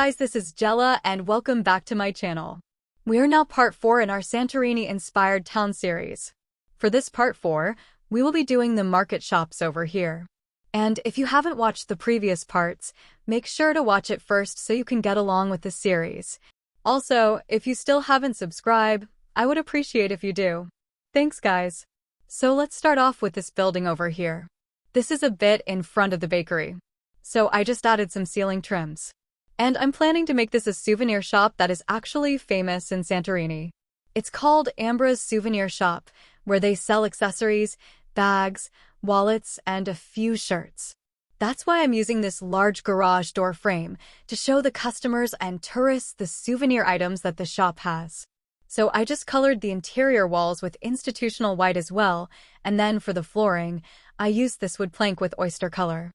guys, this is Jella and welcome back to my channel. We are now part 4 in our Santorini-inspired town series. For this part 4, we will be doing the market shops over here. And if you haven't watched the previous parts, make sure to watch it first so you can get along with the series. Also, if you still haven't subscribed, I would appreciate if you do. Thanks guys. So let's start off with this building over here. This is a bit in front of the bakery. So I just added some ceiling trims. And I'm planning to make this a souvenir shop that is actually famous in Santorini. It's called Ambra's Souvenir Shop, where they sell accessories, bags, wallets, and a few shirts. That's why I'm using this large garage door frame to show the customers and tourists the souvenir items that the shop has. So I just colored the interior walls with institutional white as well, and then for the flooring, I used this wood plank with oyster color.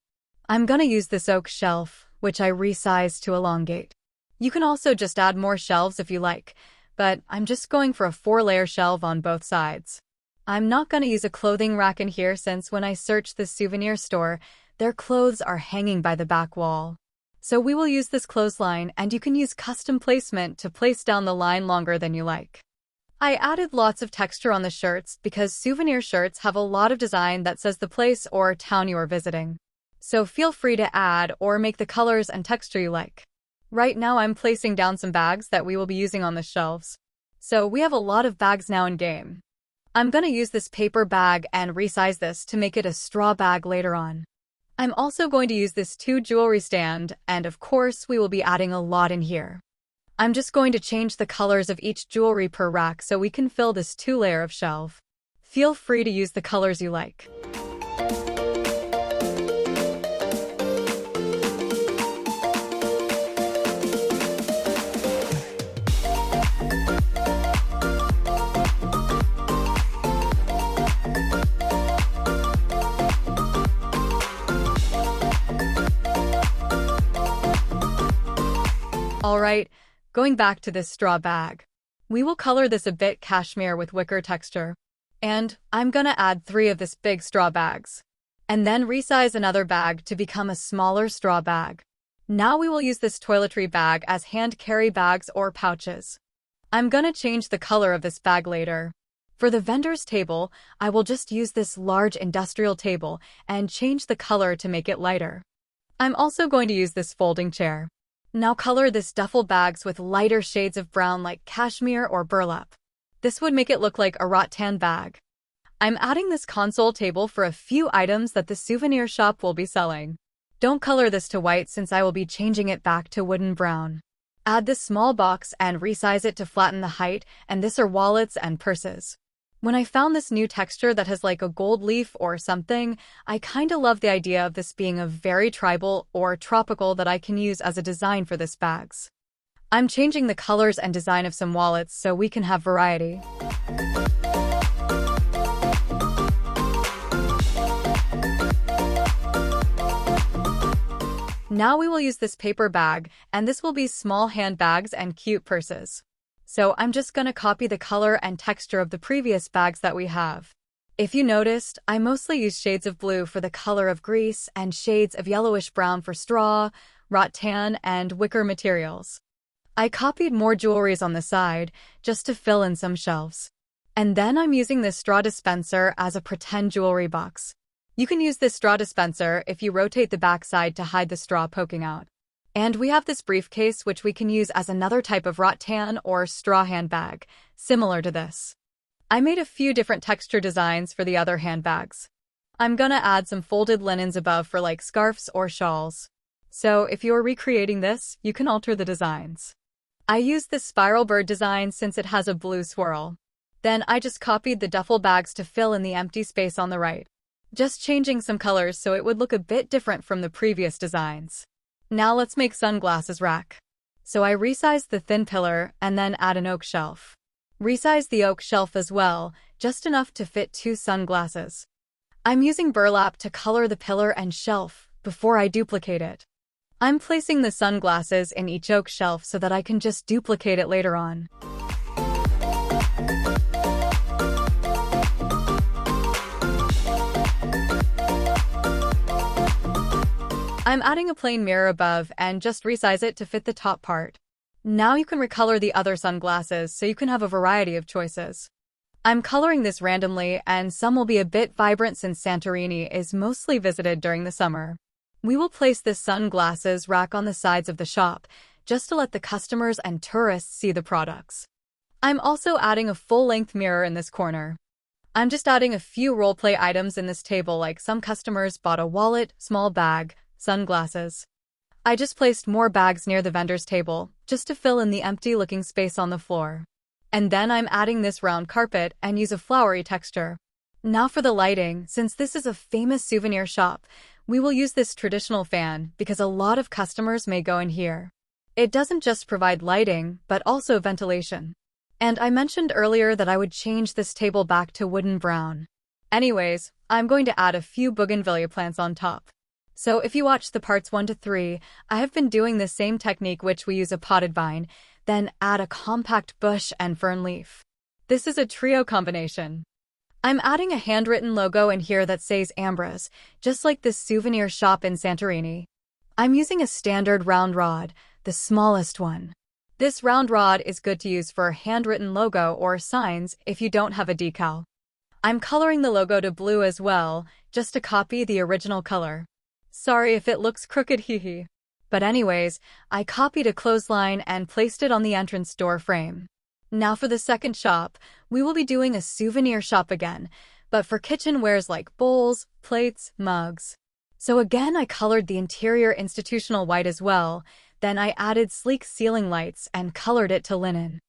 I'm gonna use this oak shelf, which I resized to elongate. You can also just add more shelves if you like, but I'm just going for a 4-layer shelf on both sides. I'm not gonna use a clothing rack in here since when I searched the souvenir store, their clothes are hanging by the back wall. So we will use this clothesline, and you can use custom placement to place down the line longer than you like. I added lots of texture on the shirts because souvenir shirts have a lot of design that says the place or town you are visiting. So feel free to add or make the colors and texture you like. Right now I'm placing down some bags that we will be using on the shelves. So we have a lot of bags now in game. I'm gonna use this paper bag and resize this to make it a straw bag later on. I'm also going to use this 2 jewelry stand, and of course we will be adding a lot in here. I'm just going to change the colors of each jewelry per rack so we can fill this 2-layer of shelf. Feel free to use the colors you like. Alright, going back to this straw bag. We will color this a bit cashmere with wicker texture. And I'm gonna add 3 of this big straw bags. And then resize another bag to become a smaller straw bag. Now we will use this toiletry bag as hand carry bags or pouches. I'm gonna change the color of this bag later. For the vendor's table, I will just use this large industrial table and change the color to make it lighter. I'm also going to use this folding chair. Now color this duffel bags with lighter shades of brown like cashmere or burlap. This would make it look like a rattan bag. I'm adding this console table for a few items that the souvenir shop will be selling. Don't color this to white since I will be changing it back to wooden brown. Add this small box and resize it to flatten the height, and this are wallets and purses. When I found this new texture that has like a gold leaf or something, I kinda love the idea of this being a very tribal or tropical that I can use as a design for this bags. I'm changing the colors and design of some wallets so we can have variety. Now we will use this paper bag, and this will be small handbags and cute purses. So I'm just gonna copy the color and texture of the previous bags that we have. If you noticed, I mostly use shades of blue for the color of grease and shades of yellowish brown for straw, rattan, and wicker materials. I copied more jewelries on the side, just to fill in some shelves. And then I'm using this straw dispenser as a pretend jewelry box. You can use this straw dispenser if you rotate the backside to hide the straw poking out. And we have this briefcase which we can use as another type of rattan or straw handbag, similar to this. I made a few different texture designs for the other handbags. I'm gonna add some folded linens above for like scarves or shawls. So if you're recreating this, you can alter the designs. I used this spiral bird design since it has a blue swirl. Then I just copied the duffel bags to fill in the empty space on the right. Just changing some colors so it would look a bit different from the previous designs. Now let's make sunglasses rack. So I resized the thin pillar and then add an oak shelf. Resize the oak shelf as well, just enough to fit 2 sunglasses. I'm using burlap to color the pillar and shelf before I duplicate it. I'm placing the sunglasses in each oak shelf so that I can just duplicate it later on. I'm adding a plain mirror above and just resize it to fit the top part. Now you can recolor the other sunglasses so you can have a variety of choices. I'm coloring this randomly and some will be a bit vibrant since Santorini is mostly visited during the summer. We will place this sunglasses rack on the sides of the shop just to let the customers and tourists see the products. I'm also adding a full-length mirror in this corner. I'm just adding a few roleplay items in this table, like some customers bought a wallet, small bag, sunglasses. I just placed more bags near the vendor's table, just to fill in the empty-looking space on the floor. And then I'm adding this round carpet and use a flowery texture. Now for the lighting, since this is a famous souvenir shop, we will use this traditional fan because a lot of customers may go in here. It doesn't just provide lighting, but also ventilation. And I mentioned earlier that I would change this table back to wooden brown. Anyways, I'm going to add a few bougainvillea plants on top. So if you watch the parts 1 to 3, I have been doing the same technique, which we use a potted vine, then add a compact bush and fern leaf. This is a trio combination. I'm adding a handwritten logo in here that says Ambra's, just like this souvenir shop in Santorini. I'm using a standard round rod, the smallest one. This round rod is good to use for a handwritten logo or signs if you don't have a decal. I'm coloring the logo to blue as well, just to copy the original color. Sorry if it looks crooked, hehe. But anyways, I copied a clothesline and placed it on the entrance door frame. Now for the second shop, we will be doing a souvenir shop again, but for kitchenwares like bowls, plates, mugs. So again, I colored the interior institutional white as well. Then I added sleek ceiling lights and colored it to linen.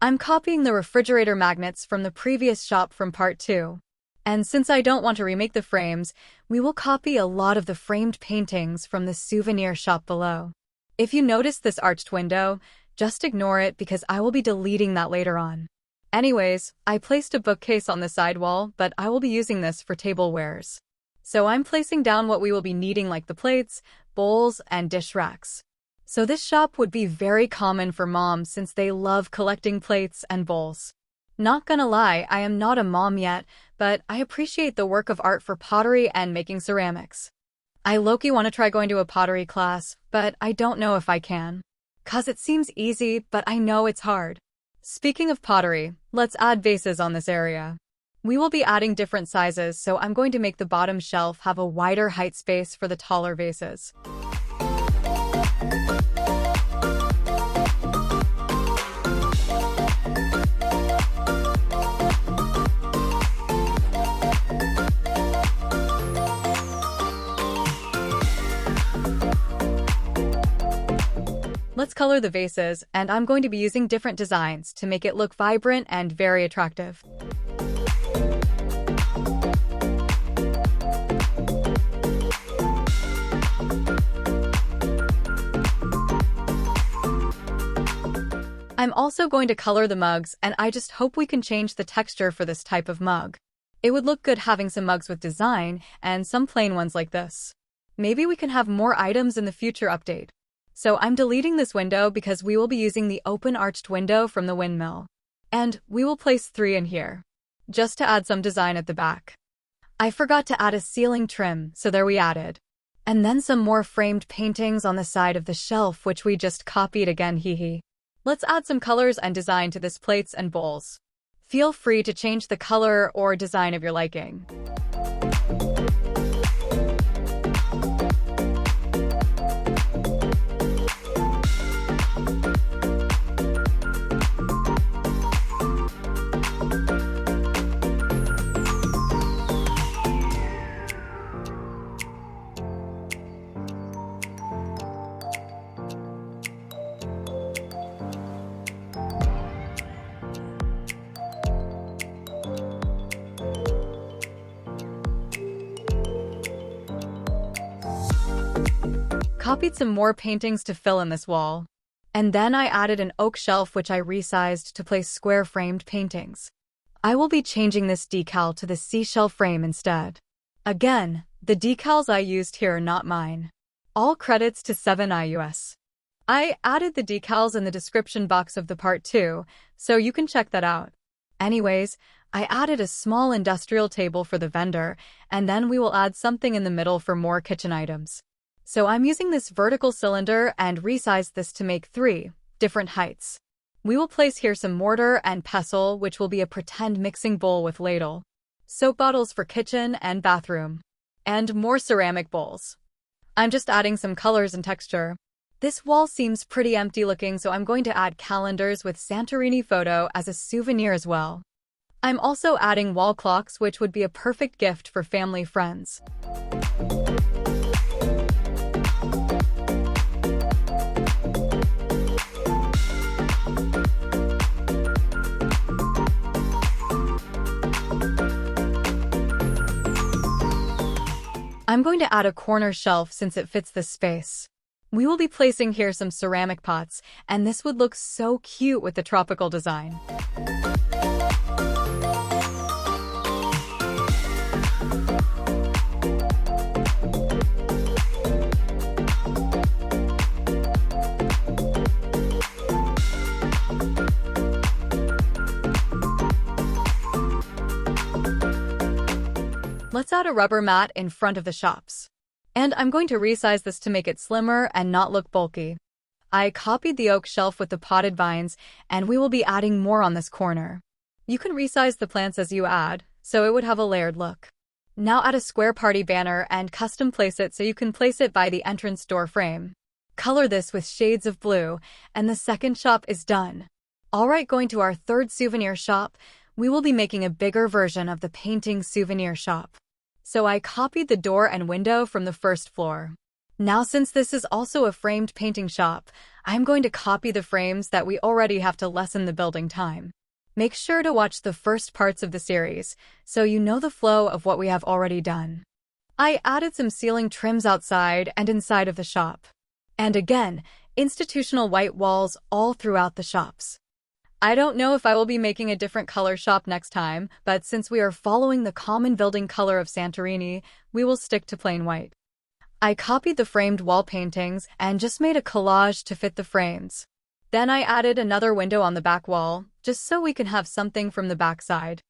I'm copying the refrigerator magnets from the previous shop from part 2. And since I don't want to remake the frames, we will copy a lot of the framed paintings from the souvenir shop below. If you notice this arched window, just ignore it because I will be deleting that later on. Anyways, I placed a bookcase on the side wall, but I will be using this for tablewares. So I'm placing down what we will be needing, like the plates, bowls, and dish racks. So this shop would be very common for moms since they love collecting plates and bowls. Not gonna lie, I am not a mom yet, but I appreciate the work of art for pottery and making ceramics. I low-key want to try going to a pottery class, but I don't know if I can. 'Cause it seems easy, but I know it's hard. Speaking of pottery, let's add vases on this area. We will be adding different sizes, so I'm going to make the bottom shelf have a wider height space for the taller vases. Let's color the vases, and I'm going to be using different designs to make it look vibrant and very attractive. I'm also going to color the mugs, and I just hope we can change the texture for this type of mug. It would look good having some mugs with design and some plain ones like this. Maybe we can have more items in the future update. So I'm deleting this window because we will be using the open arched window from the windmill. And we will place 3 in here, just to add some design at the back. I forgot to add a ceiling trim, so there we added. And then some more framed paintings on the side of the shelf, which we just copied again, hehe. Let's add some colors and design to this plates and bowls. Feel free to change the color or design of your liking. Copied some more paintings to fill in this wall. And then I added an oak shelf which I resized to place square framed paintings. I will be changing this decal to the seashell frame instead. Again, the decals I used here are not mine. All credits to 7iUS. I added the decals in the description box of the part 2, so you can check that out. Anyways, I added a small industrial table for the vendor, and then we will add something in the middle for more kitchen items. So I'm using this vertical cylinder and resized this to make 3 different heights. We will place here some mortar and pestle, which will be a pretend mixing bowl with ladle, soap bottles for kitchen and bathroom, and more ceramic bowls. I'm just adding some colors and texture. This wall seems pretty empty looking, so I'm going to add calendars with Santorini photo as a souvenir as well. I'm also adding wall clocks, which would be a perfect gift for family friends. I'm going to add a corner shelf since it fits this space. We will be placing here some ceramic pots, and this would look so cute with the tropical design. Let's add a rubber mat in front of the shops. And I'm going to resize this to make it slimmer and not look bulky. I copied the oak shelf with the potted vines, and we will be adding more on this corner. You can resize the plants as you add, so it would have a layered look. Now add a square party banner and custom place it so you can place it by the entrance door frame. Color this with shades of blue, and the second shop is done. Alright, going to our third souvenir shop, we will be making a bigger version of the painting souvenir shop. So I copied the door and window from the first floor. Now since this is also a framed painting shop, I'm going to copy the frames that we already have to lessen the building time. Make sure to watch the first parts of the series, so you know the flow of what we have already done. I added some ceiling trims outside and inside of the shop. And again, institutional white walls all throughout the shops. I don't know if I will be making a different color shop next time, but since we are following the common building color of Santorini, we will stick to plain white. I copied the framed wall paintings and just made a collage to fit the frames. Then I added another window on the back wall, just so we can have something from the back side.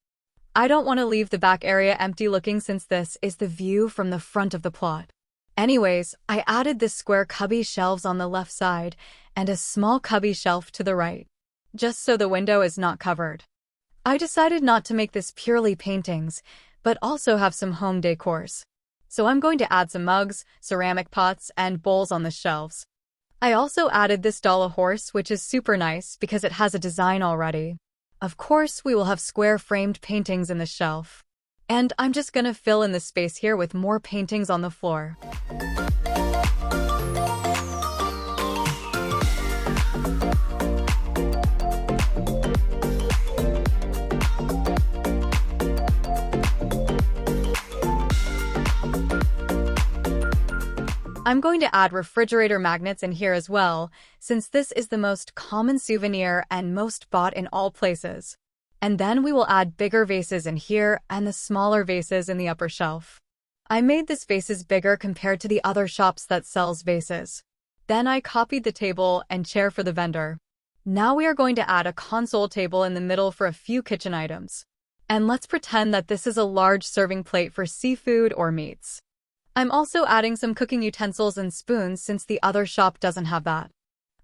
I don't want to leave the back area empty looking since this is the view from the front of the plot. Anyways, I added this square cubby shelves on the left side and a small cubby shelf to the right, just so the window is not covered. I decided not to make this purely paintings, but also have some home decors. So I'm going to add some mugs, ceramic pots, and bowls on the shelves. I also added this doll a horse, which is super nice because it has a design already. Of course, we will have square framed paintings in the shelf. And I'm just gonna fill in the space here with more paintings on the floor. I'm going to add refrigerator magnets in here as well, since this is the most common souvenir and most bought in all places. And then we will add bigger vases in here and the smaller vases in the upper shelf. I made this vases bigger compared to the other shops that sells vases. Then I copied the table and chair for the vendor. Now we are going to add a console table in the middle for a few kitchen items. And let's pretend that this is a large serving plate for seafood or meats. I'm also adding some cooking utensils and spoons since the other shop doesn't have that.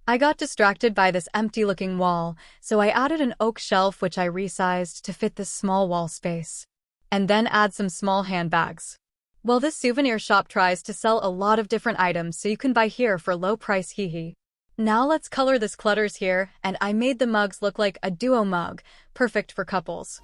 I got distracted by this empty-looking wall, so I added an oak shelf which I resized to fit this small wall space. And then add some small handbags. Well, this souvenir shop tries to sell a lot of different items, so you can buy here for low price, hee. Now let's color this clutters here, and I made the mugs look like a duo mug, perfect for couples.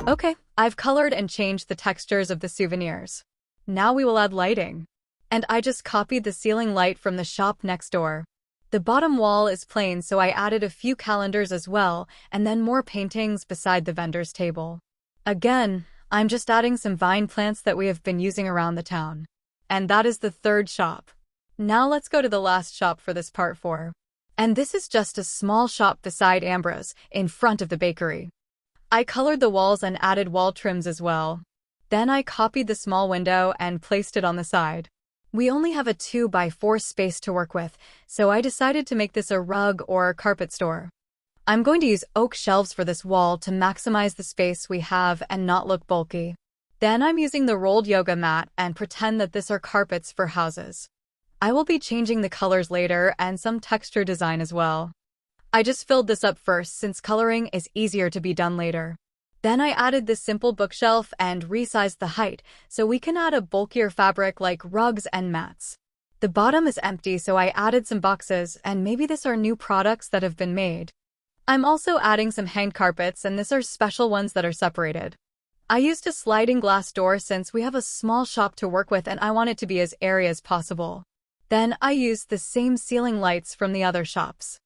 Okay, I've colored and changed the textures of the souvenirs. Now we will add lighting. And I just copied the ceiling light from the shop next door. The bottom wall is plain, so I added a few calendars as well, and then more paintings beside the vendor's table. Again, I'm just adding some vine plants that we have been using around the town. And that is the third shop. Now let's go to the last shop for this part 4. And this is just a small shop beside Ambra's, in front of the bakery. I colored the walls and added wall trims as well. Then I copied the small window and placed it on the side. We only have a 2x4 space to work with, so I decided to make this a rug or carpet store. I'm going to use oak shelves for this wall to maximize the space we have and not look bulky. Then I'm using the rolled yoga mat and pretend that these are carpets for houses. I will be changing the colors later and some texture design as well. I just filled this up first since coloring is easier to be done later. Then I added this simple bookshelf and resized the height so we can add a bulkier fabric like rugs and mats. The bottom is empty, so I added some boxes, and maybe these are new products that have been made. I'm also adding some hanged carpets, and these are special ones that are separated. I used a sliding glass door since we have a small shop to work with and I want it to be as airy as possible. Then I used the same ceiling lights from the other shops.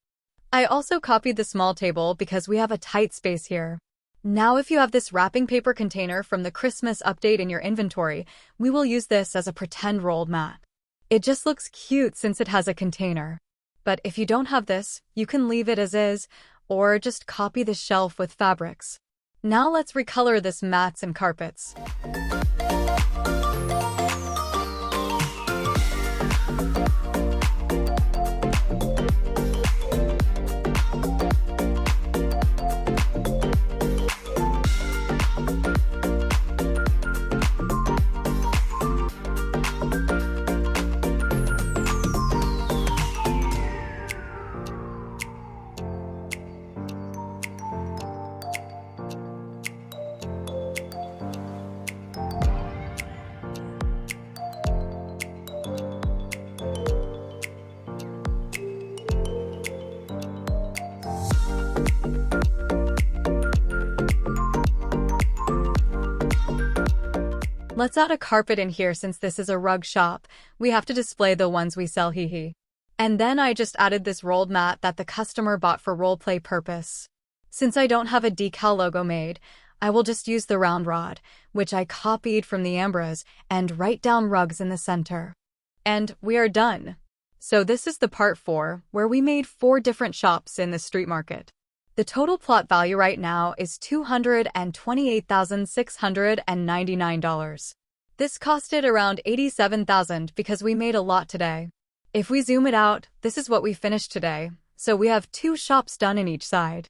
I also copied the small table because we have a tight space here. Now if you have this wrapping paper container from the Christmas update in your inventory, we will use this as a pretend rolled mat. It just looks cute since it has a container. But if you don't have this, you can leave it as is, or just copy the shelf with fabrics. Now let's recolor this mats and carpets. Let's add a carpet in here since this is a rug shop. We have to display the ones we sell, hee. And then I just added this rolled mat that the customer bought for roleplay purpose. Since I don't have a decal logo made, I will just use the round rod, which I copied from the Ambras, and write down rugs in the center. And we are done. So this is the part 4, where we made 4 different shops in the street market. The total plot value right now is $228,699. This costed around $87,000 because we made a lot today. If we zoom it out, this is what we finished today, so we have 2 shops done in each side.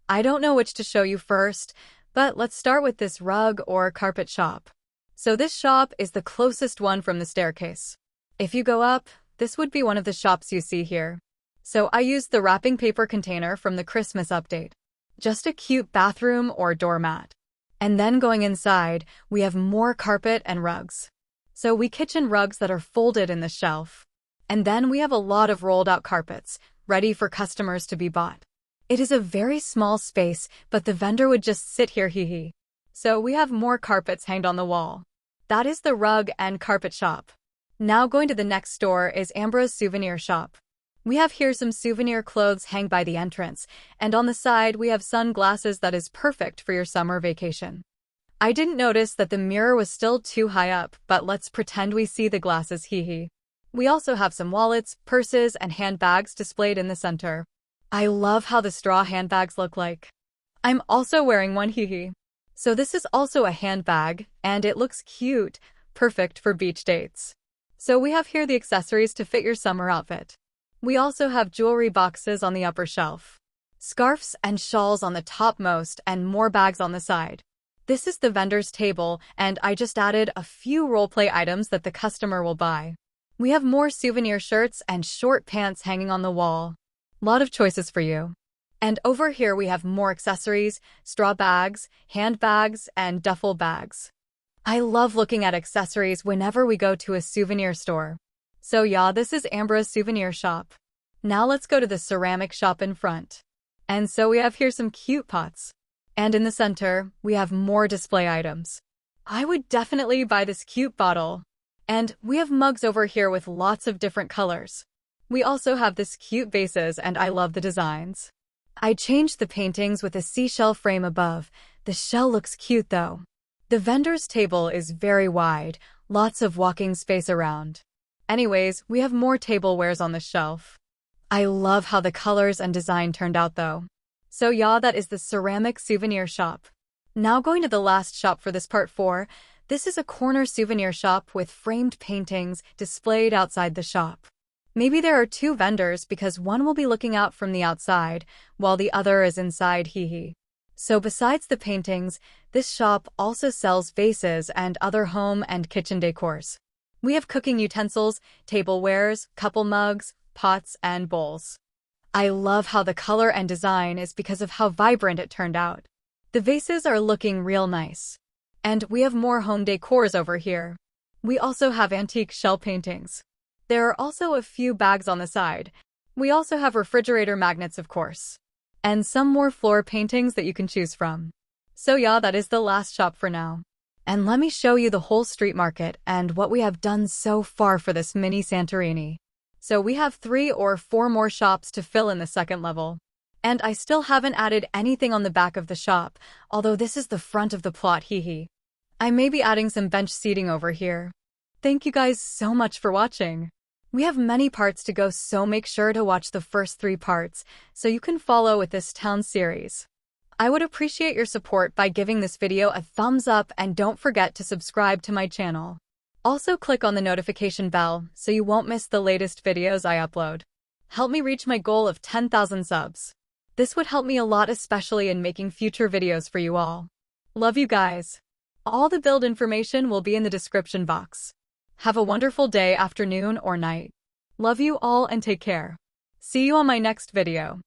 I don't know which to show you first, but let's start with this rug or carpet shop. So this shop is the closest one from the staircase. If you go up, this would be one of the shops you see here. So I used the wrapping paper container from the Christmas update. Just a cute bathroom or doormat. And then going inside, we have more carpet and rugs. So we kitchen rugs that are folded in the shelf. And then we have a lot of rolled out carpets, ready for customers to be bought. It is a very small space, but the vendor would just sit here, hee. So we have more carpets hanged on the wall. That is the rug and carpet shop. Now going to the next store is Ambra's souvenir shop. We have here some souvenir clothes hang by the entrance, and on the side we have sunglasses that is perfect for your summer vacation. I didn't notice that the mirror was still too high up, but let's pretend we see the glasses, hee. We also have some wallets, purses, and handbags displayed in the center. I love how the straw handbags look like. I'm also wearing one, hee. So this is also a handbag, and it looks cute, perfect for beach dates. So we have here the accessories to fit your summer outfit. We also have jewelry boxes on the upper shelf, scarves and shawls on the topmost, and more bags on the side. This is the vendor's table, and I just added a few roleplay items that the customer will buy. We have more souvenir shirts and short pants hanging on the wall. Lot of choices for you. And over here we have more accessories, straw bags, handbags, and duffel bags. I love looking at accessories whenever we go to a souvenir store. So yeah, this is Ambra's souvenir shop. Now let's go to the ceramic shop in front. And so we have here some cute pots. And in the center, we have more display items. I would definitely buy this cute bottle. And we have mugs over here with lots of different colors. We also have this cute vases and I love the designs. I changed the paintings with a seashell frame above. The shell looks cute though. The vendor's table is very wide, lots of walking space around. Anyways, we have more tablewares on the shelf. I love how the colors and design turned out though. So yeah, that is the ceramic souvenir shop. Now going to the last shop for this part 4. This is a corner souvenir shop with framed paintings displayed outside the shop. Maybe there are 2 vendors because one will be looking out from the outside, while the other is inside, hee. So besides the paintings, this shop also sells vases and other home and kitchen decors. We have cooking utensils, tablewares, couple mugs, pots, and bowls. I love how the color and design is because of how vibrant it turned out. The vases are looking real nice. And we have more home decors over here. We also have antique shell paintings. There are also a few bags on the side. We also have refrigerator magnets, of course. And some more floor paintings that you can choose from. So yeah, that is the last shop for now. And let me show you the whole street market and what we have done so far for this mini Santorini. So we have 3 or 4 more shops to fill in the second level. And I still haven't added anything on the back of the shop, although this is the front of the plot, hee. I may be adding some bench seating over here. Thank you guys so much for watching. We have many parts to go, so make sure to watch the first 3 parts so you can follow with this town series. I would appreciate your support by giving this video a thumbs up and don't forget to subscribe to my channel. Also click on the notification bell so you won't miss the latest videos I upload. Help me reach my goal of 10,000 subs. This would help me a lot, especially in making future videos for you all. Love you guys. All the build information will be in the description box. Have a wonderful day, afternoon, or night. Love you all and take care. See you on my next video.